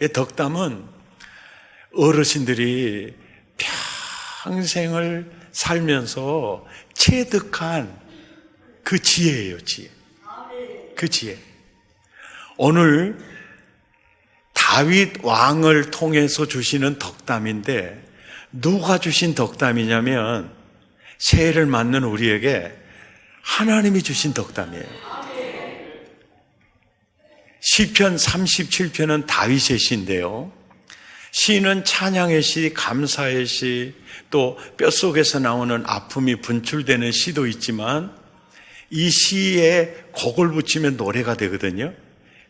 덕담은 어르신들이 평생을 살면서 체득한 그 지혜예요, 지혜. 그 지혜. 오늘 다윗 왕을 통해서 주시는 덕담인데 누가 주신 덕담이냐면 새해를 맞는 우리에게 하나님이 주신 덕담이에요. 시편 37편은 다윗의 시인데요. 시는 찬양의 시, 감사의 시, 또 뼛속에서 나오는 아픔이 분출되는 시도 있지만 이 시에 곡을 붙이면 노래가 되거든요.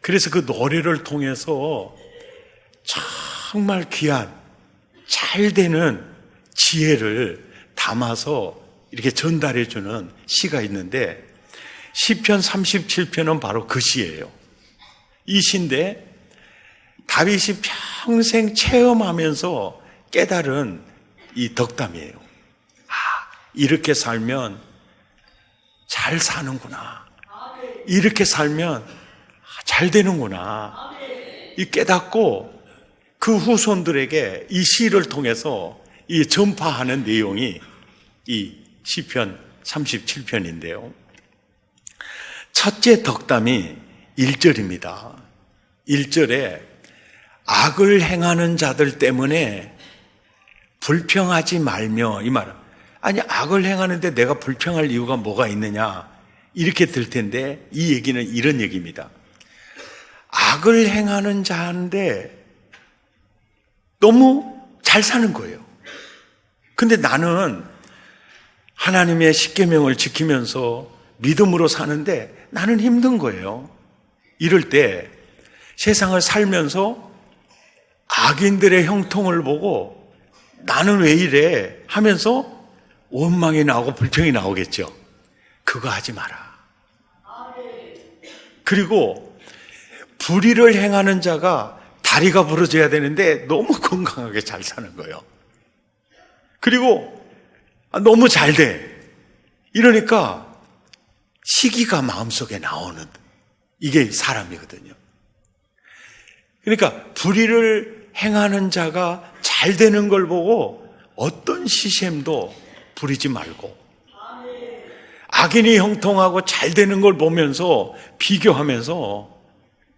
그래서 그 노래를 통해서 정말 귀한 잘 되는 지혜를 담아서 이렇게 전달해 주는 시가 있는데 시편 37편은 바로 그 시예요. 이 시인데 다윗이 평생 체험하면서 깨달은 이 덕담이에요. 이렇게 살면 잘 사는구나. 이렇게 살면 잘 되는구나. 이 깨닫고 그 후손들에게 이 시를 통해서 이 전파하는 내용이 이 시편 37편인데요. 첫째 덕담이 1절입니다. 1절에 악을 행하는 자들 때문에 불평하지 말며, 이 말은 아니 악을 행하는데 내가 불평할 이유가 뭐가 있느냐 이렇게 들 텐데 이 얘기는 이런 얘기입니다. 악을 행하는 자인데 너무 잘 사는 거예요. 근데 나는 하나님의 십계명을 지키면서 믿음으로 사는데 나는 힘든 거예요. 이럴 때 세상을 살면서 악인들의 형통을 보고 나는 왜 이래 하면서 원망이 나오고 불평이 나오겠죠. 그거 하지 마라. 그리고 불의를 행하는 자가 다리가 부러져야 되는데 너무 건강하게 잘 사는 거예요. 그리고 너무 잘 돼. 이러니까 시기가 마음속에 나오는 이게 사람이거든요. 그러니까 불의를 행하는 자가 잘 되는 걸 보고 어떤 시샘도 부리지 말고 악인이 형통하고 잘 되는 걸 보면서 비교하면서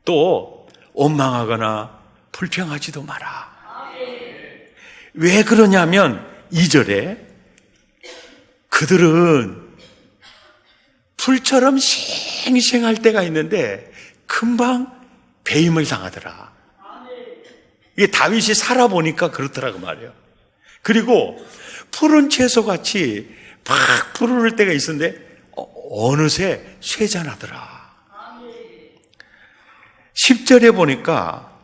또 원망하거나 불평하지도 마라. 왜 그러냐면 2절에 그들은 풀처럼 싱싱할 때가 있는데 금방 배임을 당하더라. 이게 다윗이 살아보니까 그렇더라고 말이에요. 그리고 푸른 채소같이 막 푸르를 때가 있었는데 어느새 쇠잔하더라. 10절에 보니까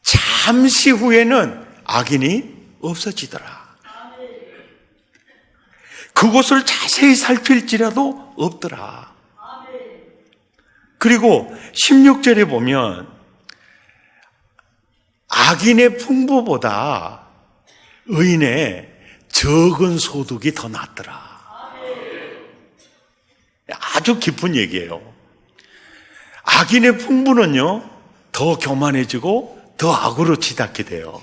잠시 후에는 악인이 없어지더라. 그곳을 자세히 살필지라도 없더라. 그리고 16절에 보면 악인의 풍부보다 의인의 적은 소득이 더 낫더라. 아주 깊은 얘기예요. 악인의 풍부는요 더 교만해지고 더 악으로 치닫게 돼요.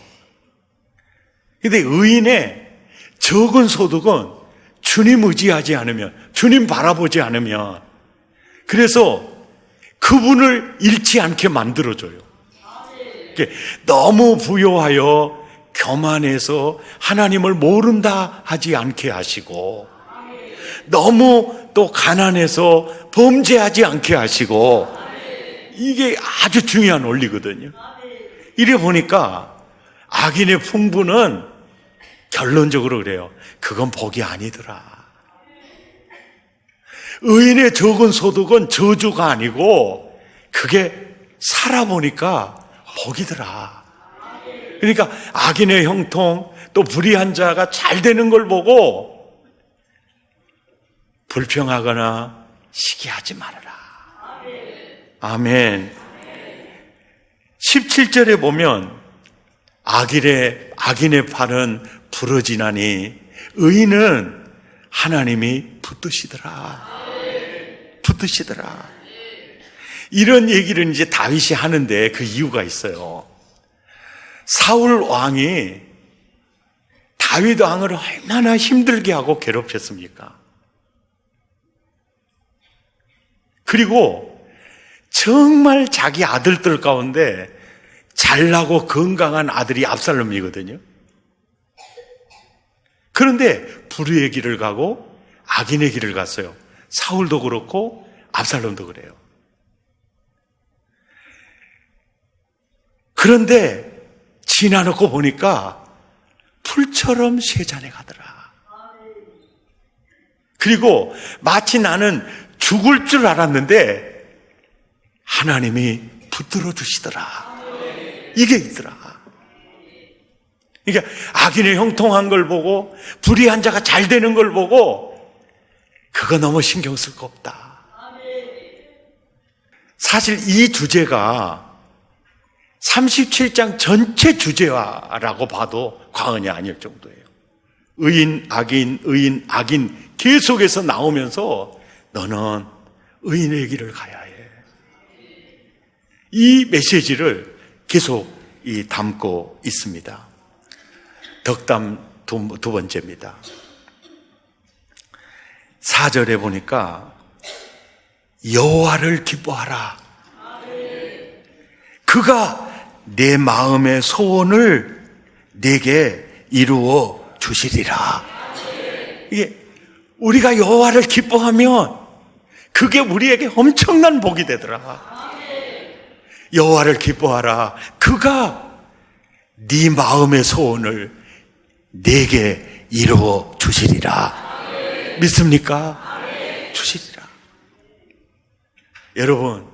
근데 의인의 적은 소득은 주님 의지하지 않으면, 주님 바라보지 않으면, 그래서 그분을 잃지 않게 만들어줘요. 너무 부요하여 교만해서 하나님을 모른다 하지 않게 하시고, 너무 또 가난해서 범죄하지 않게 하시고, 이게 아주 중요한 원리거든요. 이래 보니까 악인의 풍부는 결론적으로 그래요. 그건 복이 아니더라. 의인의 적은 소득은 저주가 아니고 그게 살아보니까 복이더라. 그러니까 악인의 형통 또 불의한 자가 잘 되는 걸 보고 불평하거나 시기하지 말아라. 아멘. 17절에 보면 악인의 팔은 부러지나니 의인은 하나님이 붙드시더라. 붙드시더라. 이런 얘기를 이제 다윗이 하는데 그 이유가 있어요. 사울 왕이 다윗 왕을 얼마나 힘들게 하고 괴롭혔습니까? 그리고 정말 자기 아들들 가운데 잘나고 건강한 아들이 압살롬이거든요. 그런데 불의의 길을 가고 악인의 길을 갔어요. 사울도 그렇고 압살롬도 그래요. 그런데 지나놓고 보니까 풀처럼 쇠잔해 가더라. 그리고 마치 나는 죽을 줄 알았는데 하나님이 붙들어 주시더라. 이게 있더라. 그러니까 악인의 형통한 걸 보고 불의한 자가 잘 되는 걸 보고 그거 너무 신경 쓸 거 없다. 사실 이 주제가 37장 전체 주제화라고 봐도 과언이 아닐 정도예요. 의인, 악인 계속해서 나오면서 너는 의인의 길을 가야 해. 이 메시지를 계속 담고 있습니다. 덕담 두 번째입니다. 4절에 보니까 여호와를 기뻐하라. 그가 내 마음의 소원을 내게 이루어 주시리라. 이게 우리가 여호와를 기뻐하면 그게 우리에게 엄청난 복이 되더라. 여호와를 기뻐하라. 그가 네 마음의 소원을 내게 이루어 주시리라. 믿습니까? 주시리라. 여러분,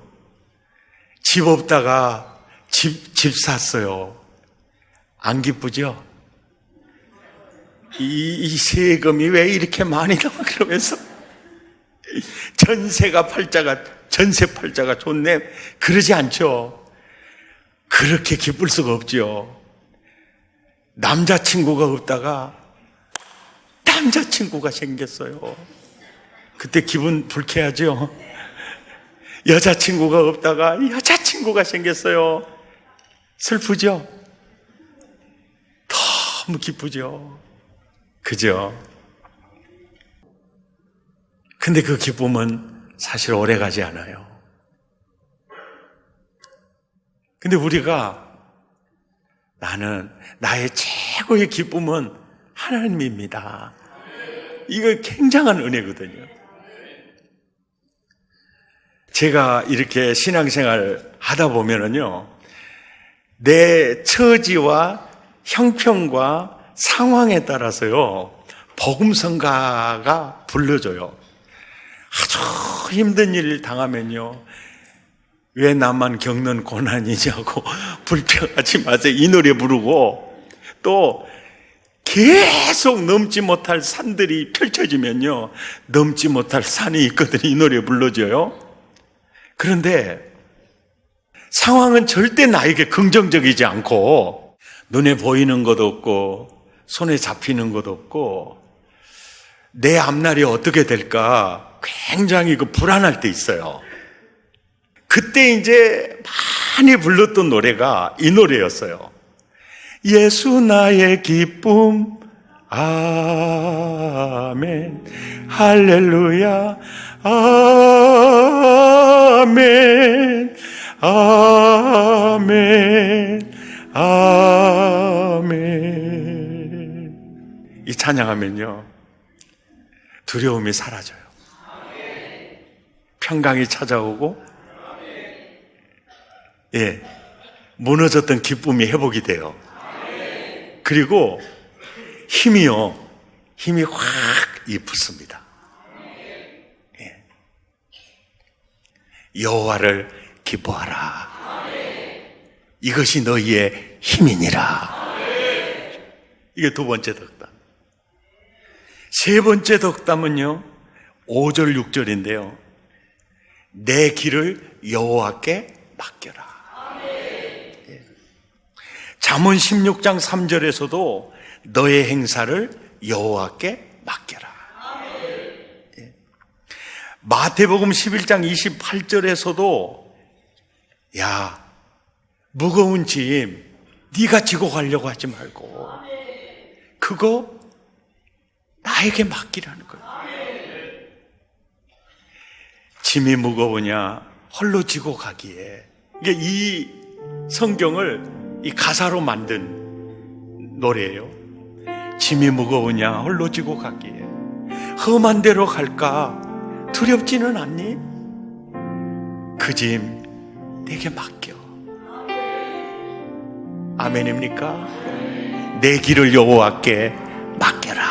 집 없다가 집 샀어요. 안 기쁘죠? 이 세금이 왜 이렇게 많이 나와? 그러면서 전세 팔자가 좋네. 그러지 않죠. 그렇게 기쁠 수가 없죠. 남자친구가 없다가 남자친구가 생겼어요. 그때 기분 불쾌하죠. 여자친구가 없다가 여자친구가 생겼어요. 슬프죠? 너무 기쁘죠? 그죠? 근데 그 기쁨은 사실 오래 가지 않아요. 근데 우리가 나의 최고의 기쁨은 하나님입니다. 이거 굉장한 은혜거든요. 제가 이렇게 신앙생활 하다 보면은요, 내 처지와 형편과 상황에 따라서요, 복음성가가 불러줘요. 아주 힘든 일을 당하면요, 왜 나만 겪는 고난이냐고 불평하지 마세요. 이 노래 부르고, 또 계속 넘지 못할 산들이 펼쳐지면요, 넘지 못할 산이 있거든요. 이 노래 불러줘요. 그런데 상황은 절대 나에게 긍정적이지 않고, 눈에 보이는 것도 없고 손에 잡히는 것도 없고 내 앞날이 어떻게 될까 굉장히 불안할 때 있어요. 그때 이제 많이 불렀던 노래가 이 노래였어요. 예수 나의 기쁨, 아멘, 할렐루야, 아멘, 아멘, 아멘. 이 찬양하면요, 두려움이 사라져요. 평강이 찾아오고, 예, 무너졌던 기쁨이 회복이 돼요. 그리고 힘이 확 붙습니다. 예. 여호와를 기뻐하라. 이것이 너희의 힘이니라. 이게 두 번째 덕담. 세 번째 덕담은요, 5절 6절인데요. 내 길을 여호와께 맡겨라. 예. 잠언 16장 3절에서도 너의 행사를 여호와께 맡겨라. 예. 마태복음 11장 28절에서도 야, 무거운 짐 네가 지고 가려고 하지 말고 그거 나에게 맡기라는 거예요. 짐이 무거우냐 홀로 지고 가기에. 이게 이 성경을 이 가사로 만든 노래예요. 짐이 무거우냐 홀로 지고 가기에 험한 데로 갈까 두렵지는 않니? 그 짐 내게 맡겨. 아멘입니까? 내 길을 여호와께 맡겨라.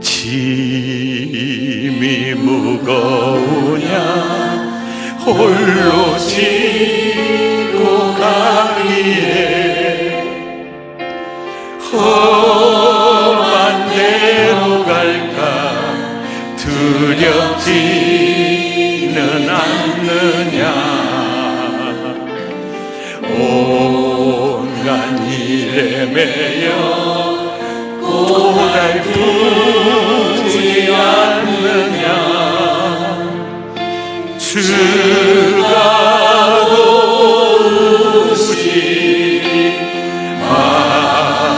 짐이 무거우냐 홀로 지고 가기에 험한 데로 갈까 두렵지는 않느냐. 온갖 일에 매여 고달프지 않느냐. 주가 도우시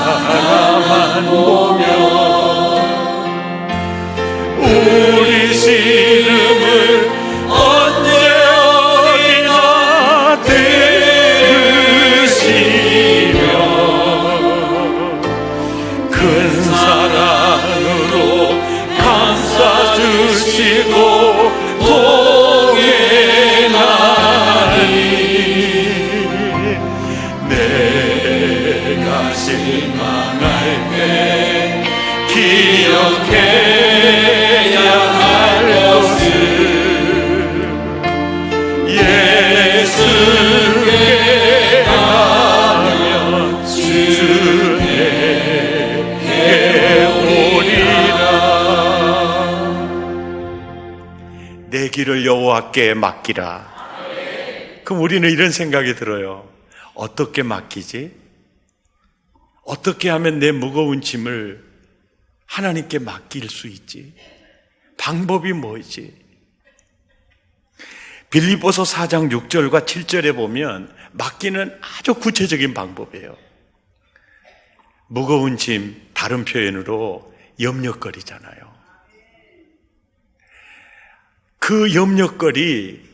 바라만 보며 우리 신음을 언제 어디나 들으시며 큰 사랑으로 감싸주시고 동행하리. 내가 실망할 때 기억해야 할 것을 예수께 가면 주에게 오리라. 내 길을 여호와께 맡기라. 그럼 우리는 이런 생각이 들어요. 어떻게 맡기지? 어떻게 하면 내 무거운 짐을 하나님께 맡길 수 있지? 방법이 뭐지? 빌립보서 4장 6절과 7절에 보면 맡기는 아주 구체적인 방법이에요. 무거운 짐, 다른 표현으로 염려거리잖아요. 그 염려거리,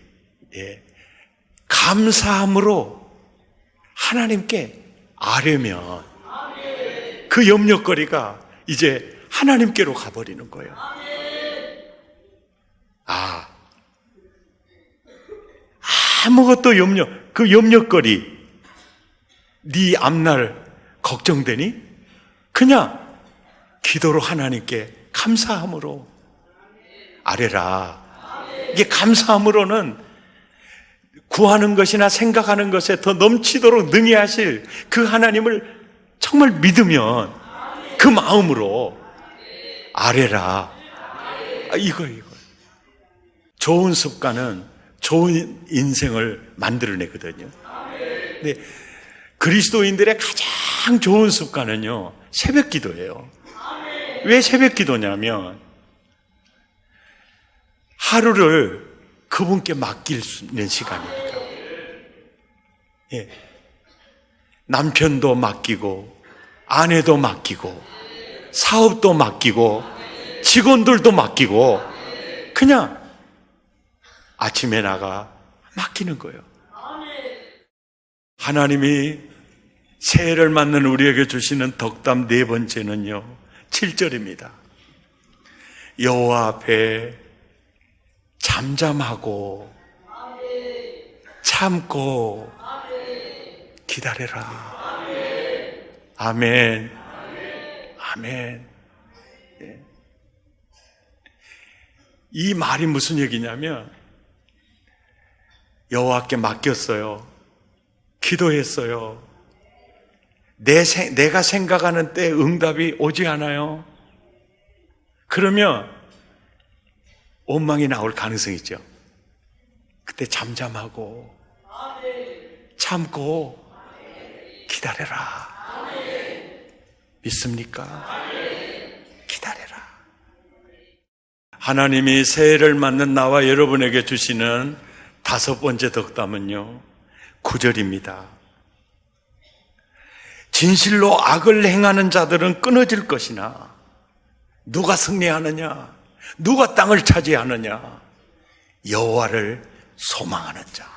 감사함으로 하나님께 아뢰면 그 염려거리가 이제 하나님께로 가버리는 거예요. 아무것도 그 염려거리, 네 앞날 걱정되니? 그냥 기도로 하나님께 감사함으로 아뢰라. 이게 감사함으로는 구하는 것이나 생각하는 것에 더 넘치도록 능히 하실 그 하나님을 정말 믿으면 그 마음으로 아뢰라. 이거. 좋은 습관은 좋은 인생을 만들어내거든요. 근데 그리스도인들의 가장 좋은 습관은요, 새벽 기도예요. 왜 새벽 기도냐면 하루를 그분께 맡길 수 있는 시간이니까. 남편도 맡기고 아내도 맡기고 사업도 맡기고 직원들도 맡기고 그냥 아침에 나가 맡기는 거예요. 하나님이 새해를 맞는 우리에게 주시는 덕담 네 번째는요, 7절입니다. 여호와 앞에 잠잠하고 참고 기다려라. 아멘. 아멘. 이 말이 무슨 얘기냐면 여호와께 맡겼어요. 기도했어요. 내가 생각하는 때 응답이 오지 않아요. 그러면 원망이 나올 가능성이 있죠. 그때 잠잠하고 참고 기다려라. 믿습니까? 기다려라. 하나님이 새해를 맞는 나와 여러분에게 주시는 5번째 덕담은요, 9절입니다. 진실로 악을 행하는 자들은 끊어질 것이나 누가 승리하느냐, 누가 땅을 차지하느냐, 여호와를 소망하는 자.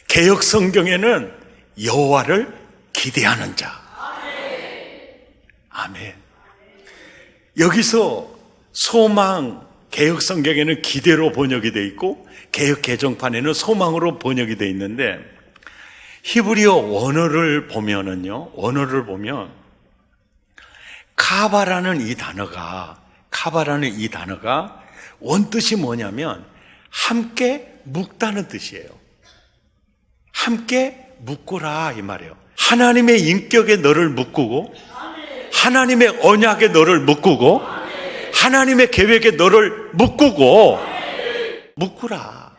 개역 성경에는 여호와를 기대하는 자. 아멘. 여기서 소망, 개역 성경에는 기대로 번역이 되어 있고 개역 개정판에는 소망으로 번역이 되어 있는데, 히브리어 원어를 보면 카바라는 이 단어가 원뜻이 뭐냐면 함께 묶다는 뜻이에요. 함께 묶으라 이 말이에요. 하나님의 인격에 너를 묶고, 하나님의 언약에 너를 묶고, 하나님의 계획에 너를 묶으라.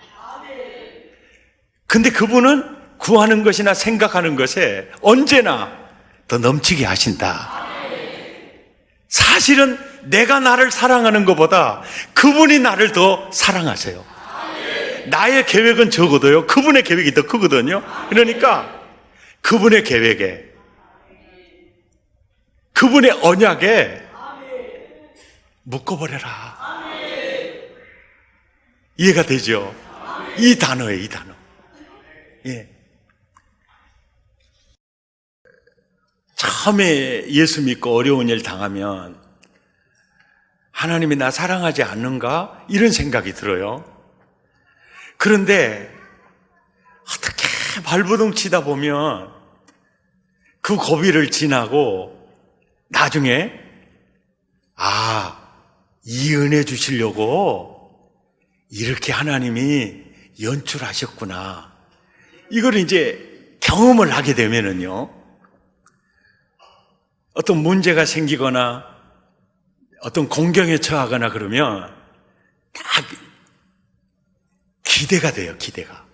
근데 그분은 구하는 것이나 생각하는 것에 언제나 더 넘치게 하신다. 사실은 내가 나를 사랑하는 것보다 그분이 나를 더 사랑하세요. 나의 계획은 적어도요, 그분의 계획이 더 크거든요. 그러니까 그분의 계획에, 그분의 언약에 묶어버려라. 이해가 되죠? 이 단어예요, 이 단어. 예. 처음에 예수 믿고 어려운 일 당하면 하나님이 나 사랑하지 않는가? 이런 생각이 들어요. 그런데 어떻게 발버둥 치다 보면 그 고비를 지나고 나중에 이 은혜 주시려고 이렇게 하나님이 연출하셨구나. 이걸 이제 경험을 하게 되면은요, 어떤 문제가 생기거나 어떤 공경에 처하거나 그러면 딱 기대가 돼요, 기대가.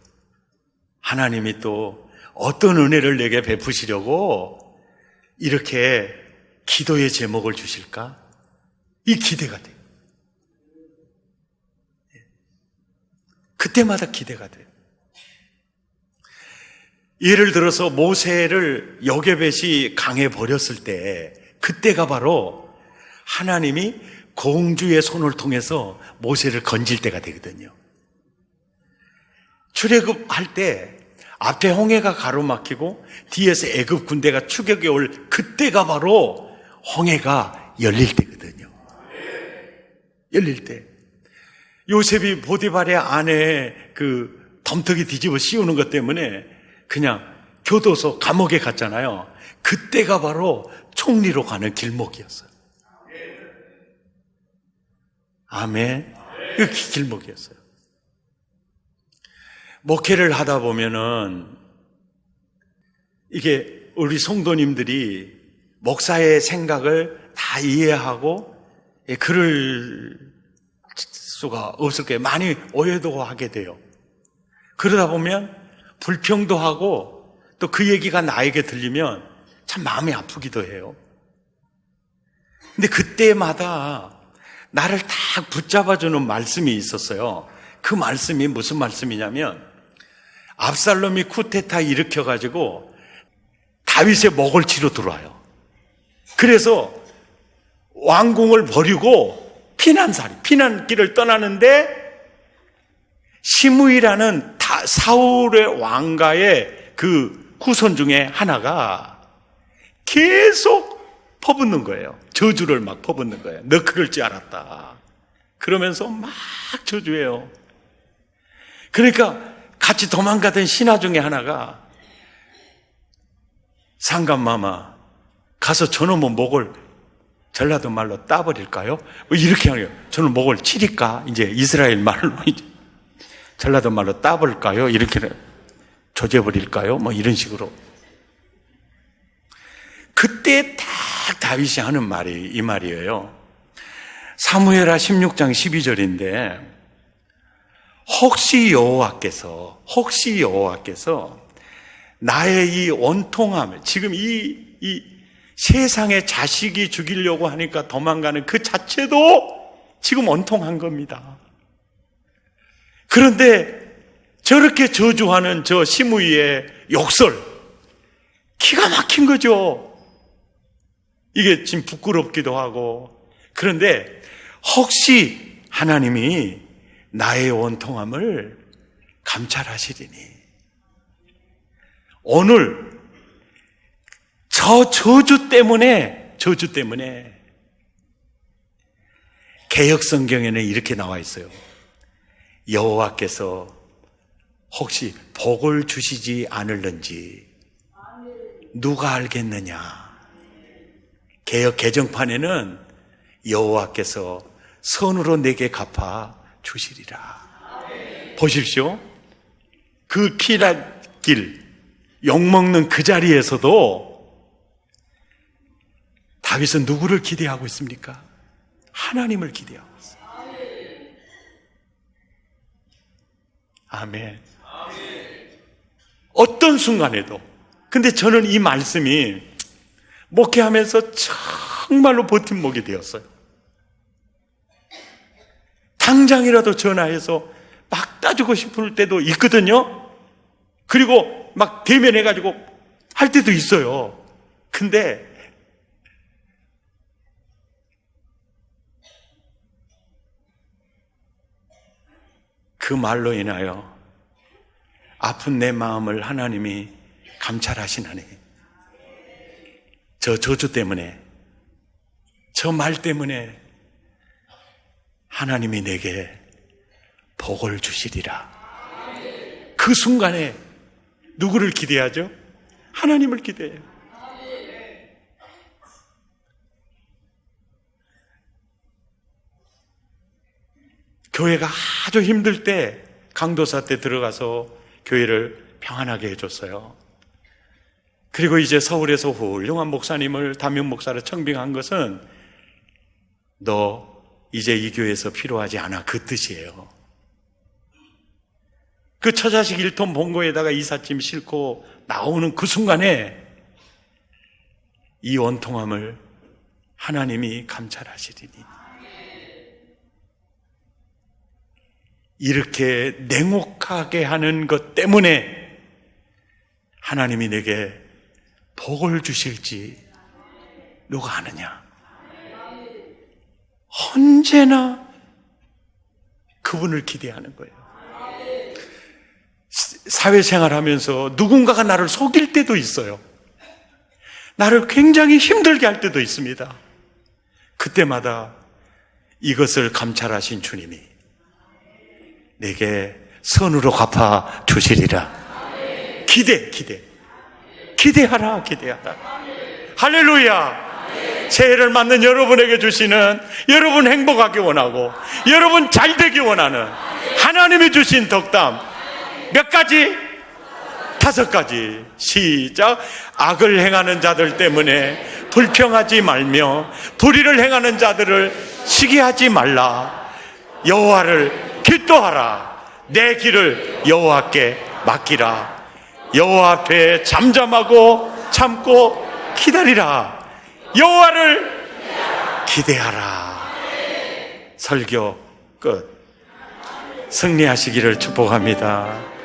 하나님이 또 어떤 은혜를 내게 베푸시려고 이렇게 기도의 제목을 주실까? 이 기대가 돼요. 그때마다 기대가 돼요. 예를 들어서 모세를 여개벳이 강에 버렸을 때, 그때가 바로 하나님이 공주의 손을 통해서 모세를 건질 때가 되거든요. 출애굽할 때 앞에 홍해가 가로막히고 뒤에서 애굽 군대가 추격해 올 그때가 바로 홍해가 열릴 때거든요. 열릴 때 요셉이 보디발의 아내 그 덤터기 뒤집어 씌우는 것 때문에 그냥 교도소 감옥에 갔잖아요. 그때가 바로 총리로 가는 길목이었어요. 아멘. 그 길목이었어요. 목회를 하다 보면은 이게 우리 성도님들이 목사의 생각을 다 이해하고 그럴 수가 없을 거예요. 많이 오해도 하게 돼요. 그러다 보면 불평도 하고 또 그 얘기가 나에게 들리면 참 마음이 아프기도 해요. 근데 그때마다 나를 딱 붙잡아주는 말씀이 있었어요. 그 말씀이 무슨 말씀이냐면, 압살롬이 쿠데타 일으켜가지고 다윗의 목을 치러 들어와요. 그래서 왕궁을 버리고 피난길을 떠나는데, 시므이라는 사울의 왕가의 그 후손 중에 하나가 계속 퍼붓는 거예요. 저주를 막 퍼붓는 거예요. 너 그럴 줄 알았다. 그러면서 막 저주해요. 그러니까 같이 도망가던 신하 중에 하나가, 상감마마 가서 저놈의 목을 전라도 말로 따버릴까요? 뭐 이렇게 하네요. 저는 목을 치릴까? 이제 이스라엘 말로 이제 전라도 말로 따버릴까요? 이렇게 조져버릴까요? 뭐 이런 식으로. 그때 딱 다윗이 하는 말이 이 말이에요. 사무엘하 16장 12절인데, 혹시 여호와께서 나의 이 원통함, 지금 이 세상에 자식이 죽이려고 하니까 도망가는 그 자체도 지금 원통한 겁니다. 그런데 저렇게 저주하는 저 시므이의 욕설, 기가 막힌 거죠. 이게 지금 부끄럽기도 하고. 그런데 혹시 하나님이 나의 원통함을 감찰하시리니 오늘 저 저주 때문에 개역 성경에는 이렇게 나와 있어요. 여호와께서 혹시 복을 주시지 않을는지 누가 알겠느냐. 개역 개정판에는 여호와께서 선으로 내게 갚아 주시리라. 보십시오. 그 피라길 욕먹는 그 자리에서도 다윗은 누구를 기대하고 있습니까? 하나님을 기대하고 있어요. 아멘. 어떤 순간에도. 근데 저는 이 말씀이 목회하면서 정말로 버팀목이 되었어요. 당장이라도 전화해서 막 따지고 싶을 때도 있거든요. 그리고 막 대면해가지고 할 때도 있어요. 근데 그 말로 인하여 아픈 내 마음을 하나님이 감찰하시나니 저 저주 때문에, 저 말 때문에 하나님이 내게 복을 주시리라. 그 순간에 누구를 기대하죠? 하나님을 기대해요. 교회가 아주 힘들 때 강도사 때 들어가서 교회를 평안하게 해줬어요. 그리고 이제 서울에서 훌륭한 목사님을 담임 목사로 청빙한 것은 너 이제 이 교회에서 필요하지 않아, 그 뜻이에요. 그 처자식 1톤 봉고에다가 이삿짐 싣고 나오는 그 순간에 이 원통함을 하나님이 감찰하시리니 이렇게 냉혹하게 하는 것 때문에 하나님이 내게 복을 주실지 누가 아느냐. 언제나 그분을 기대하는 거예요. 사회생활하면서 누군가가 나를 속일 때도 있어요. 나를 굉장히 힘들게 할 때도 있습니다. 그때마다 이것을 감찰하신 주님이 내게 선으로 갚아 주시리라. 기대하라. 할렐루야. 새해를 맞는 여러분에게 주시는, 여러분 행복하기 원하고 여러분 잘되기 원하는 하나님이 주신 덕담 몇 가지? 5가지. 시작. 악을 행하는 자들 때문에 불평하지 말며 불의를 행하는 자들을 시기하지 말라. 여호와를 기도하라. 내 길을 여호와께 맡기라. 여호와 앞에 잠잠하고 참고 기다리라. 여호와를 기대하라. 설교 끝. 승리하시기를 축복합니다.